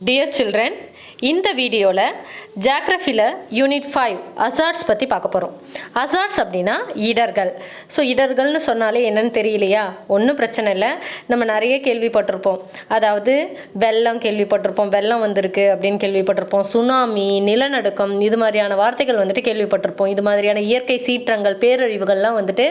Dear children, இந்த வீடியோவில் ஜியாகிரஃபியில் unit 5 hazards பற்றி பார்க்க போகிறோம். அசார்ட்ஸ் அப்படின்னா இடர்கள். ஸோ இடர்கள்னு சொன்னாலே என்னன்னு தெரியலையா? ஒன்றும் பிரச்சனை இல்லை, நம்ம நிறைய கேள்விப்பட்டிருப்போம். அதாவது வெள்ளம் கேள்விப்பட்டிருப்போம், வெள்ளம் வந்திருக்கு அப்படின்னு கேள்விப்பட்டிருப்போம். சுனாமி, நிலநடுக்கம், இது மாதிரியான வார்த்தைகள் வந்துட்டு கேள்விப்பட்டிருப்போம். இது மாதிரியான இயற்கை சீற்றங்கள், பேரழிவுகள்லாம் வந்துட்டு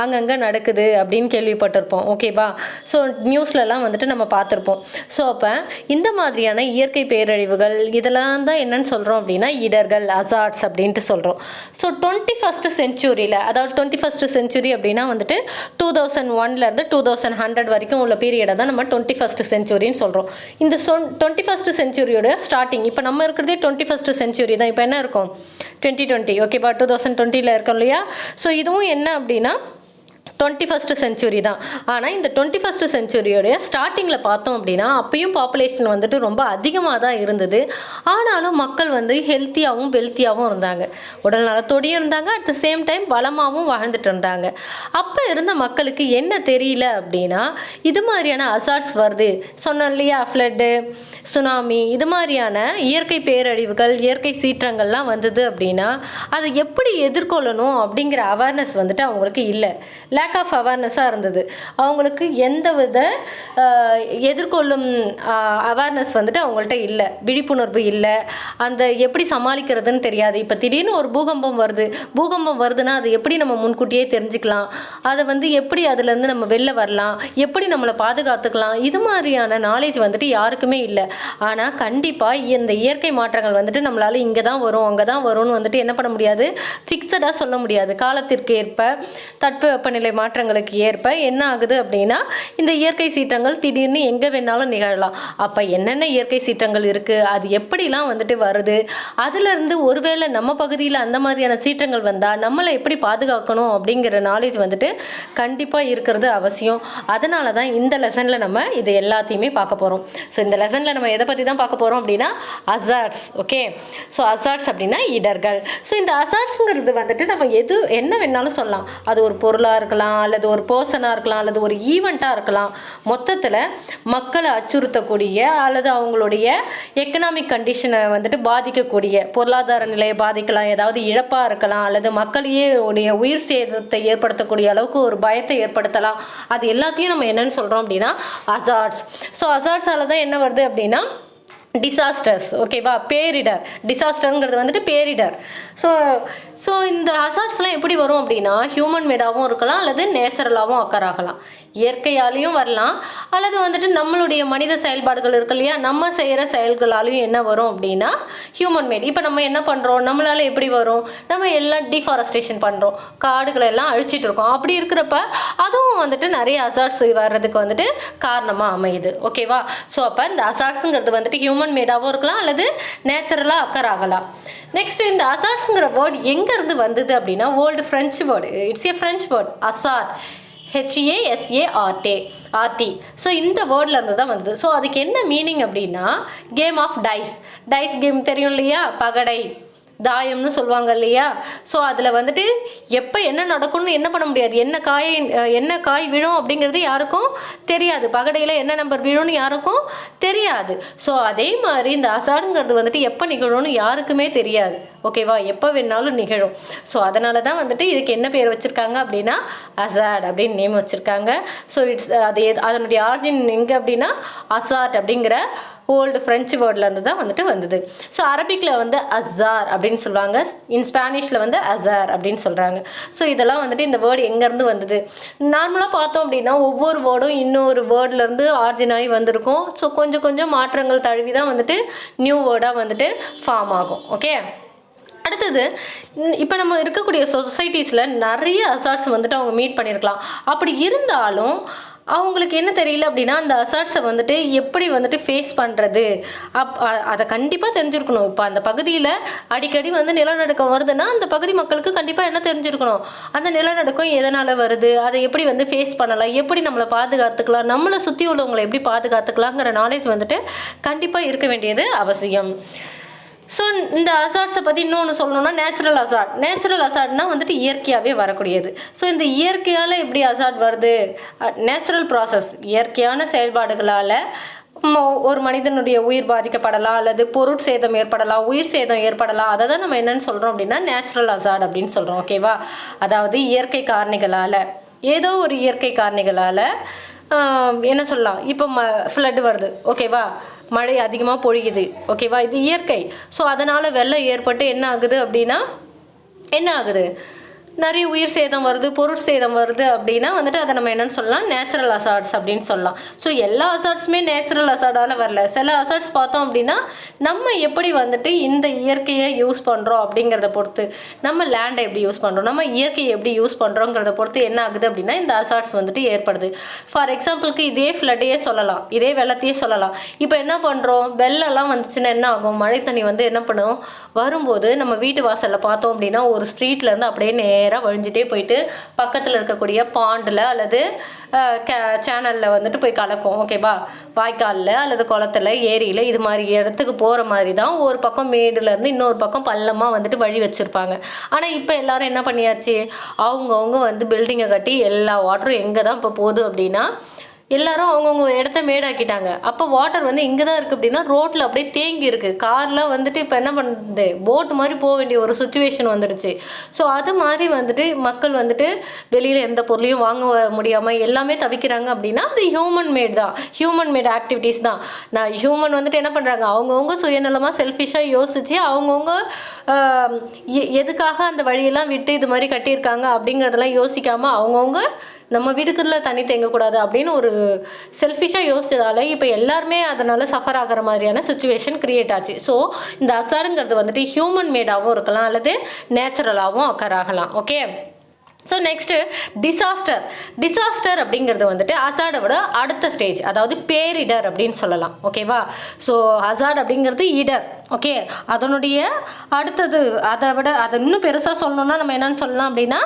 அங்கங்கே நடக்குது அப்படின்னு கேள்விப்பட்டிருப்போம். ஓகேவா? ஸோ நியூஸ்லலாம் வந்துட்டு நம்ம பார்த்துருப்போம். ஸோ அப்போ இந்த மாதிரியான இயற்கை பேரழிவுகள் இதெல்லாம் தான் என்னன்னு சொல்கிறோம் அப்படின்னா இடர்கள், அசார்ட்ஸ் அப்படின்ட்டு சொல்கிறோம். ஸோ 21st செஞ்சுரியில், அதாவது 21st செஞ்சுரி அப்படின்னா வந்துட்டு 2001லேருந்து 2100 வரைக்கும் உள்ள பீரியடை தான் நம்ம 21st செஞ்சுரின்னு சொல்கிறோம். இந்த 21st செஞ்சுரியோட ஸ்டார்டிங், இப்போ நம்ம இருக்கிறதே 21st செஞ்சுரி தான். இப்போ என்ன இருக்கும்? 2020. ஓகேவா? 2020ல் இருக்கோம் இல்லையா? ஸோ இதுவும் என்ன அப்படின்னா 21st செஞ்சுரி தான். ஆனால் இந்த 21st செஞ்சுரியோடைய ஸ்டார்டிங்கில் பார்த்தோம் அப்படின்னா அப்பயும் பாப்புலேஷன் வந்துட்டு ரொம்ப அதிகமாக தான் இருந்தது. ஆனாலும் மக்கள் வந்து ஹெல்த்தியாகவும் வெல்த்தியாகவும் இருந்தாங்க, உடல் நலத்தோடையும் இருந்தாங்க, அட் த சேம் டைம் வளமாகவும் வாழ்ந்துட்டு இருந்தாங்க. அப்போ இருந்த மக்களுக்கு என்ன தெரியல அப்படின்னா, இது மாதிரியான அசார்ட்ஸ் வருது சொன்னோம் இல்லையா, ஃப்ளட்டு, சுனாமி, இது மாதிரியான இயற்கை பேரழிவுகள், இயற்கை சீற்றங்கள்லாம் வந்தது அப்படின்னா அதை எப்படி எதிர்கொள்ளணும் அப்படிங்கிற அவேர்னஸ் வந்துட்டு அவங்களுக்கு இல்லை. லேக் ஆஃப் அவேர்னஸாக இருந்தது. அவங்களுக்கு எந்த வித எதிர்கொள்ளும் அவேர்னஸ் வந்துட்டு அவங்கள்ட்ட இல்லை, விழிப்புணர்வு இல்லை. அந்த எப்படி சமாளிக்கிறதுன்னு தெரியாது. இப்போ திடீர்னு ஒரு பூகம்பம் வருதுன்னா அது எப்படி நம்ம முன்கூட்டியே தெரிஞ்சுக்கலாம், அதை வந்து எப்படி அதுலேருந்து நம்ம வெளில வரலாம், எப்படி நம்மளை பாதுகாத்துக்கலாம், இது மாதிரியான நாலேஜ் வந்துட்டு யாருக்குமே இல்லை. ஆனால் கண்டிப்பாக இந்த இயற்கை மாற்றங்கள் வந்துட்டு நம்மளால் இங்கே தான் வரும் அங்கே தான் வரும்னு வந்துட்டு என்ன பண்ண முடியாது, ஃபிக்ஸடாக சொல்ல முடியாது. காலத்திற்கு ஏற்ப, தட்பவெப்பநிலை மாற்றங்களுக்கு ஏற்ப என்ன ஆகுது அப்படின்னா இந்த இயற்கை சீற்றங்கள் திடீர்னு எங்கே வேணாலும் நிகழலாம். அப்போ என்னென்ன இயற்கை சீற்றங்கள் இருக்குது, அது எப்படிலாம் வந்துட்டு வருது, அதுலேருந்து ஒருவேளை நம்ம பகுதியில் அந்த மாதிரியான சீற்றங்கள் வந்தால் நம்மளை எப்படி பாதுகாக்கணும் அப்படிங்கிற நாலேஜ் வந்துட்டு கண்டிப்பாக இருக்கிறது அவசியம். அதனால தான் இந்த லெசனில் நம்ம இது எல்லாத்தையுமே பார்க்க போகிறோம். ஸோ இந்த லெசனில் நம்ம எதை பற்றி தான் பார்க்க போகிறோம் அப்படின்னா அசார்ட்ஸ். ஓகே, ஸோ அசார்ட்ஸ் அப்படின்னா இடர்கள். ஸோ இந்த அசார்ட்ஸுங்கிறது வந்துட்டு நம்ம என்ன வேணாலும் சொல்லலாம். அது ஒரு பொருளாக இருக்கலாம், அல்லது ஒரு பர்சனாக இருக்கலாம், அல்லது ஒரு ஈவெண்ட்டாக இருக்கலாம். மொத்தத்தில் மக்களை அச்சுறுத்தக்கூடிய அல்லது அவங்களுடைய எக்கனாமிக் கண்டிஷனை வந்துட்டு பாதிக்கக்கூடிய, பொருளாதார நிலையை பாதிக்கலாம், ஏதாவது இழப்பாக இருக்கலாம், அல்லது மக்களையே உடைய உயிர் சேதத்தை ஏற்படுத்தக்கூடிய அளவுக்கு ஒரு பயத்தை ஏற்படுத்தலாம். அது எல்லாத்தையும் நம்ம என்னன்னு சொல்கிறோம் அப்படின்னா அசார்ட்ஸ். ஸோ அசார்ட்ஸால் தான் என்ன வருது அப்படின்னா டிசாஸ்டர்ஸ். ஓகேவா? பேரிடர். டிசாஸ்டருங்கிறது வந்துட்டு பேரிடர். ஸோ இந்த அசார்ட்ஸ்லாம் எப்படி வரும் அப்படின்னா ஹியூமன் மேடாகவும் இருக்கலாம், அல்லது நேச்சுரலாகவும் அக்கர் ஆகலாம். இயற்கையாலையும் வரலாம், அல்லது வந்துட்டு நம்மளுடைய மனித செயல்பாடுகள் இருக்கு இல்லையா, நம்ம செய்கிற செயல்களாலையும் என்ன வரும் அப்படின்னா ஹியூமன் மேட். இப்போ நம்ம என்ன பண்ணுறோம், நம்மளால் எப்படி வரும், நம்ம எல்லாம் டிஃபாரஸ்டேஷன் பண்ணுறோம், காடுகளை எல்லாம் அழிச்சிட்டு இருக்கோம். அப்படி இருக்கிறப்ப அதுவும் வந்துட்டு நிறைய அசார்ட்ஸ் வர்றதுக்கு வந்துட்டு காரணமாக அமையுது. ஓகேவா? ஸோ அப்போ இந்த அசார்ட்ஸுங்கிறது வந்துட்டு ஹியூமன் மேடாகவும் இருக்கலாம், அல்லது நேச்சுரலாக அக்கர் ஆகலாம். நெக்ஸ்ட், இந்த அசார்ட்ஸுங்கிற வேர்டு எங்கேருந்து வந்தது அப்படின்னா old French word. It's A French word, Azhar, HASART. So இந்த வேர்ட்லேருந்து தான் வந்தது. ஸோ அதுக்கு என்ன மீனிங் அப்படின்னா கேம் ஆஃப் டைஸ் கேம் தெரியும் இல்லையா, பகடை, தாயம்னு சொல்லுவாங்க இல்லையா. ஸோ அதில் வந்துட்டு எப்போ என்ன நடக்கும்னு என்ன பண்ண முடியாது, என்ன காய் விழும் அப்படிங்கிறது யாருக்கும் தெரியாது, பகடையில் என்ன நம்பர் விழும்னு யாருக்கும் தெரியாது. ஸோ அதே மாதிரி இந்த அசார்ட்ங்கிறது வந்துட்டு எப்போ நிகழும்னு யாருக்குமே தெரியாது. ஓகேவா? எப்போ வேணாலும் நிகழும். ஸோ அதனால தான் வந்துட்டு இதுக்கு என்ன பேர் வச்சுருக்காங்க அப்படின்னா அசார்ட் அப்படின்னு நேம் வச்சுருக்காங்க. ஸோ அதனுடைய ஆரிஜின் எங்கே அப்படின்னா அசார்ட் அப்படிங்கிற ஓல்டு ஃப்ரெஞ்சு வேர்ட்லேருந்து தான் வந்துட்டு வந்தது. ஸோ அரபிக்கில் வந்து அசார் அப்படின்னு சொல்லுவாங்க, இன் ஸ்பானிஷில் வந்து அசார் அப்படின்னு சொல்கிறாங்க. ஸோ இதெல்லாம் வந்துட்டு இந்த வேர்டு எங்கேருந்து வந்தது, நார்மலாக பார்த்தோம் அப்படின்னா ஒவ்வொரு வேர்டும் இன்னொரு வேர்ட்லேருந்து ஆரிஜின் ஆகி வந்திருக்கும். ஸோ கொஞ்சம் கொஞ்சம் மாற்றங்கள் தழுவி தான் வந்துட்டு நியூ வேர்டாக வந்துட்டு ஃபார்ம் ஆகும். ஓகே, அடுத்தது, இப்போ நம்ம இருக்கக்கூடிய சொசைட்டிஸில் நிறைய அசார்ட்ஸ் வந்துட்டு அவங்க மீட் பண்ணியிருக்கலாம். அப்படி இருந்தாலும் அவங்களுக்கு என்ன தெரியல அப்படின்னா அந்த அசார்ட்ஸை வந்துட்டு எப்படி வந்துட்டு ஃபேஸ் பண்ணுறது, அதை கண்டிப்பாக தெரிஞ்சிருக்கணும். இப்போ அந்த பகுதியில் அடிக்கடி வந்து நிலநடுக்கம் வருதுன்னா அந்த பகுதி மக்களுக்கு கண்டிப்பாக என்ன தெரிஞ்சிருக்கணும், அந்த நிலநடுக்கம் எதனால் வருது, அதை எப்படி வந்து ஃபேஸ் பண்ணலாம், எப்படி நம்மளை பாதுகாத்துக்கலாம், நம்மளை சுற்றி உள்ளவங்களை எப்படி பாதுகாத்துக்கலாங்கிற நாலேஜ் வந்துட்டு கண்டிப்பாக இருக்க வேண்டியது அவசியம். ஸோ இந்த அசார்ட்ஸை பற்றி இன்னொன்று சொல்லணும்னா நேச்சுரல் அசார்ட்னா வந்துட்டு இயற்கையாகவே வரக்கூடியது. ஸோ இந்த இயற்கையால் எப்படி அசார்ட் வருது, நேச்சுரல் ப்ராசஸ், இயற்கையான செயல்பாடுகளால் ஒரு மனிதனுடைய உயிர் பாதிக்கப்படலாம், அல்லது பொருள் சேதம் ஏற்படலாம், உயிர் சேதம் ஏற்படலாம். அதை தான் நம்ம என்னன்னு சொல்கிறோம் அப்படின்னா நேச்சுரல் அசார்ட் அப்படின்னு சொல்கிறோம். ஓகேவா? அதாவது இயற்கை காரணிகளால், ஏதோ ஒரு இயற்கை காரணிகளால் என்ன சொல்லலாம், இப்போ ஃப்ளட் வருது. ஓகேவா? மழை அதிகமாக பொழியுது. ஓகேவா? இது இயற்கை. ஸோ அதனால் வெள்ளம் ஏற்பட்டு என்ன ஆகுது அப்படின்னா, என்ன ஆகுது, நிறைய உயிர் சேதம் வருது, பொருள் சேதம் வருது அப்படின்னா வந்துட்டு அதை நம்ம என்னென்னு சொல்லலாம், நேச்சுரல் அசார்ட்ஸ் அப்படின்னு சொல்லலாம். ஸோ எல்லா அசார்ட்ஸுமே நேச்சுரல் அசார்டால் வரல. சில அசார்ட்ஸ் பார்த்தோம் அப்படின்னா நம்ம எப்படி வந்துட்டு இந்த இயற்கையை யூஸ் பண்ணுறோம் அப்படிங்கிறத பொறுத்து, நம்ம லேண்டை எப்படி யூஸ் பண்ணுறோம், நம்ம இயற்கையை எப்படி யூஸ் பண்ணுறோங்கிறத பொறுத்து என்ன ஆகுது அப்படின்னா இந்த அசார்ட்ஸ் வந்துட்டு ஏற்படுது. ஃபார் எக்ஸாம்பிளுக்கு இதே ஃப்ளட்டையே சொல்லலாம், இதே வெள்ளத்தையே சொல்லலாம். இப்போ என்ன பண்ணுறோம், வெள்ளம்லாம் வந்துச்சுன்னா என்ன ஆகும், மழை தண்ணி வந்து என்ன பண்ணும், வரும்போது நம்ம வீட்டு வாசலில் பார்த்தோம் அப்படின்னா ஒரு ஸ்ட்ரீட்லேருந்து அப்படியே நேராக வழிஞ்சிட்டே போயிட்டு பக்கத்தில் இருக்கக்கூடிய பாண்டில் அல்லது சேனலில் வந்துட்டு போய் கலக்கும். ஓகேவா? வாய்க்காலில் அல்லது குளத்துல, ஏரியில், இது மாதிரி இடத்துக்கு போகிற மாதிரி தான் ஒரு பக்கம் மேடுலேருந்து இன்னொரு பக்கம் பள்ளமாக வந்துட்டு வழி வச்சுருப்பாங்க. ஆனால் இப்போ எல்லாரும் என்ன பண்ணியாச்சு, அவங்கவுங்க வந்து பில்டிங்கை கட்டி எல்லா வாட்டரும் எங்கே தான் இப்போ போகுது அப்படின்னா எல்லாரும் அவங்கவுங்க இடத்த மேடாக்கிட்டாங்க. அப்போ வாட்டர் வந்து இங்கே தான் இருக்குது அப்படின்னா ரோட்டில் அப்படியே தேங்கி இருக்குது. கார்லாம் வந்துட்டு இப்போ என்ன பண்ணுறது, போட்டு மாதிரி போக வேண்டிய ஒரு சுச்சுவேஷன் வந்துடுச்சு. ஸோ அது மாதிரி வந்துட்டு மக்கள் வந்துட்டு வெளியில் எந்த பொருளையும் வாங்க முடியாமல் எல்லாமே தவிக்கிறாங்க அப்படின்னா அது ஹியூமன் மேட் தான், ஹியூமன் மேட் ஆக்டிவிட்டீஸ் தான். நான் ஹியூமன் வந்துட்டு என்ன பண்ணுறாங்க, அவங்கவுங்க சுயநலமாக செல்ஃபிஷாக யோசித்து அவங்கவுங்க எதுக்காக அந்த வழியெல்லாம் விட்டு இது மாதிரி கட்டியிருக்காங்க அப்படிங்கிறதெல்லாம் யோசிக்காமல் அவங்கவுங்க நம்ம வீட்டுக்குள்ள தண்ணி தேங்கக்கூடாது அப்படின்னு ஒரு செல்ஃபிஷாக யோசிச்சதால இப்போ எல்லாருமே அதனால் சஃபர் ஆகிற மாதிரியான சுச்சுவேஷன் க்ரியேட் ஆச்சு. ஸோ இந்த அசாடுங்கிறது வந்துட்டு ஹியூமன் மேடாகவும் இருக்கலாம் அல்லது நேச்சுரலாகவும் அக்கர் ஆகலாம். ஓகே, ஸோ நெக்ஸ்ட்டு டிசாஸ்டர் அப்படிங்கிறது வந்துட்டு அசாடை விட அடுத்த ஸ்டேஜ், அதாவது பேரிடர் அப்படின்னு சொல்லலாம். ஓகேவா? ஸோ அசாட் அப்படிங்கிறது இடர். ஓகே, அதனுடைய அடுத்தது, அதை இன்னும் பெருசாக சொல்லணும்னா நம்ம என்னன்னு சொல்லலாம் அப்படின்னா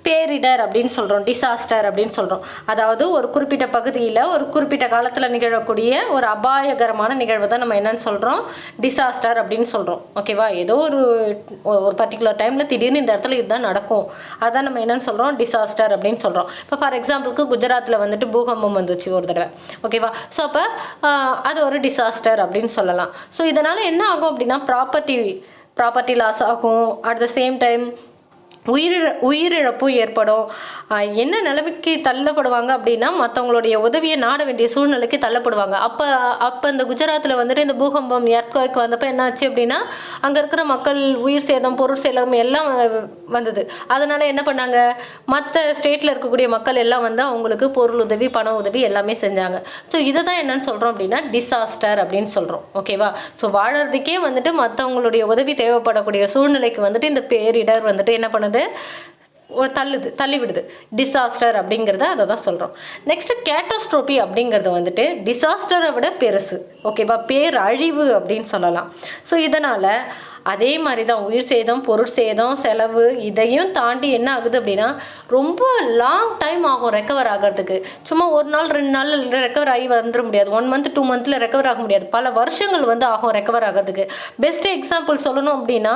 பேரிடர் அப்படின்னு சொல்கிறோம், டிசாஸ்டர் அப்படின்னு சொல்கிறோம். அதாவது ஒரு குறிப்பிட்ட பகுதியில் ஒரு குறிப்பிட்ட காலத்தில் நிகழக்கூடிய ஒரு அபாயகரமான நிகழ்வு தான் நம்ம என்னன்னு சொல்கிறோம், டிசாஸ்டர் அப்படின்னு சொல்கிறோம். ஓகேவா? ஏதோ ஒரு பர்டிகுலர் டைமில் திடீர்னு இந்த இடத்துல இதுதான் நடக்கும், அதான் நம்ம என்னன்னு சொல்கிறோம், டிசாஸ்டர் அப்படின்னு சொல்கிறோம். இப்போ ஃபார் எக்ஸாம்பிளுக்கு குஜராத்தில் வந்துட்டு பூகம்பம் வந்துச்சு ஒரு தடவை. ஓகேவா? ஸோ அப்போ அது ஒரு டிசாஸ்டர் அப்படின்னு சொல்லலாம். ஸோ இதனால் என்ன ஆகும் அப்படின்னா ப்ராப்பர்ட்டி லாஸ் ஆகும். அட் த சேம் டைம் உயிரிழப்பும் ஏற்படும். என்ன நிலைமைக்கு தள்ளப்படுவாங்க அப்படின்னா மற்றவங்களுடைய உதவியை நாட வேண்டிய சூழ்நிலைக்கு தள்ளப்படுவாங்க. அப்போ இந்த குஜராத்தில் வந்துட்டு இந்த பூகம்பம் எர்த்குவேக் வந்தப்போ என்னாச்சு அப்படின்னா அங்கே இருக்கிற மக்கள் உயிர் சேதம், பொருள் சேதம் எல்லாம் வந்தது. அதனால் என்ன பண்ணாங்க, மற்ற ஸ்டேட்டில் இருக்கக்கூடிய மக்கள் எல்லாம் வந்து அவங்களுக்கு பொருள் உதவி, பண உதவி எல்லாமே செஞ்சாங்க. ஸோ இதை தான் என்னன்னு சொல்கிறோம் அப்படின்னா டிசாஸ்டர் அப்படின்னு சொல்கிறோம். ஓகேவா? ஸோ வாழறதுக்கே வந்துட்டு மற்றவங்களுடைய உதவி தேவைப்படக்கூடிய சூழ்நிலைக்கு வந்துட்டு இந்த பேரிடர் வந்துட்டு என்ன பண்ணுது, தள்ளி விடுது. டிசாஸ்டர் அப்படிங்கிறத அதை தான் சொல்கிறோம். நெக்ஸ்ட்டு கேட்டோஸ்ட்ரோபி அப்படிங்கிறது வந்துட்டு டிசாஸ்டரை விட பெருசு. ஓகேவா? பேரழிவு அப்படின்னு சொல்லலாம். ஸோ இதனால் அதே மாதிரி தான் உயிர் சேதம், பொருள் சேதம், செலவு இதையும் தாண்டி என்ன ஆகுது அப்படின்னா ரொம்ப லாங் டைம் ஆகும் ரெக்கவர் ஆகிறதுக்கு. சும்மா ஒரு நாள் 2 நாள் ரெக்கவர் ஆகி வந்துட முடியாது. 1 மந்த் 2 மந்த்தில் ரெக்கவர் ஆக முடியாது. பல வருஷங்கள் வந்து ஆகும் ரெக்கவர் ஆகிறதுக்கு. பெஸ்ட் எக்ஸாம்பிள் சொல்லணும் அப்படின்னா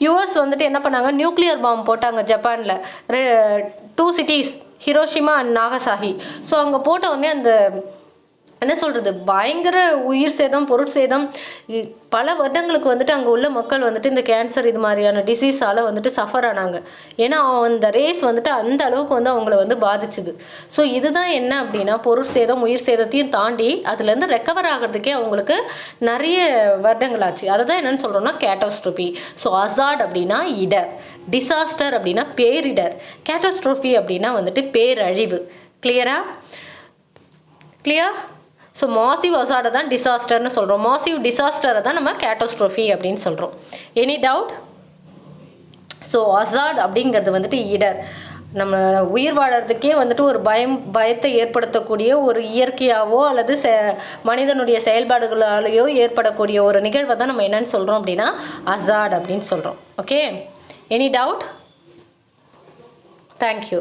யுஎஸ் வந்துட்டு என்ன பண்ணாங்க, நியூக்ளியர் பாம்பு போட்டாங்க ஜப்பானில் 2 cities, Hiroshima and Nagasaki. So அங்கே போட்ட உடனே அந்த என்ன சொல்கிறது, பயங்கர உயிர் சேதம், பொருள் சேதம், பல வருடங்களுக்கு வந்துட்டு அங்கே உள்ள மக்கள் வந்துட்டு இந்த கேன்சர் இது மாதிரியான டிசீஸால் வந்துட்டு சஃபர் ஆனாங்க. ஏன்னா அந்த ரேஸ் வந்துட்டு அந்த அளவுக்கு வந்து அவங்கள வந்து பாதிச்சுது. ஸோ இதுதான் என்ன அப்படின்னா பொருள் சேதம், உயிர் சேதத்தையும் தாண்டி அதுலேருந்து ரெக்கவர் ஆகிறதுக்கே அவங்களுக்கு நிறைய வருடங்கள் ஆச்சு. அதை தான் என்னென்னு சொல்கிறோம்னா கேட்டோஸ்ட்ரோபி. ஸோ அசாட் அப்படின்னா இடர், டிசாஸ்டர் அப்படின்னா பேரிடர், கேட்டோஸ்ட்ரோஃபி அப்படின்னா வந்துட்டு பேரழிவு. கிளியரா? ஸோ மாசிவ் அசாடை தான் டிசாஸ்டர்னு சொல்கிறோம், மாசிவ் டிசாஸ்டரை தான் நம்ம கேட்டோஸ்ட்ரோஃபி அப்படின்னு சொல்கிறோம். Any doubt? ஸோ அசாட் அப்படிங்கிறது வந்துட்டு இடர், நம்ம உயிர் வாழறதுக்கே வந்துட்டு ஒரு பயத்தை ஏற்படுத்தக்கூடிய ஒரு இயற்கையாவோ அல்லது மனிதனுடைய செயல்பாடுகளாலேயோ ஏற்படக்கூடிய ஒரு நிகழ்வை தான் நம்ம என்னன்னு சொல்கிறோம் அப்படின்னா அசாட் அப்படின்னு சொல்கிறோம். Okay, any doubt? தேங்க்யூ.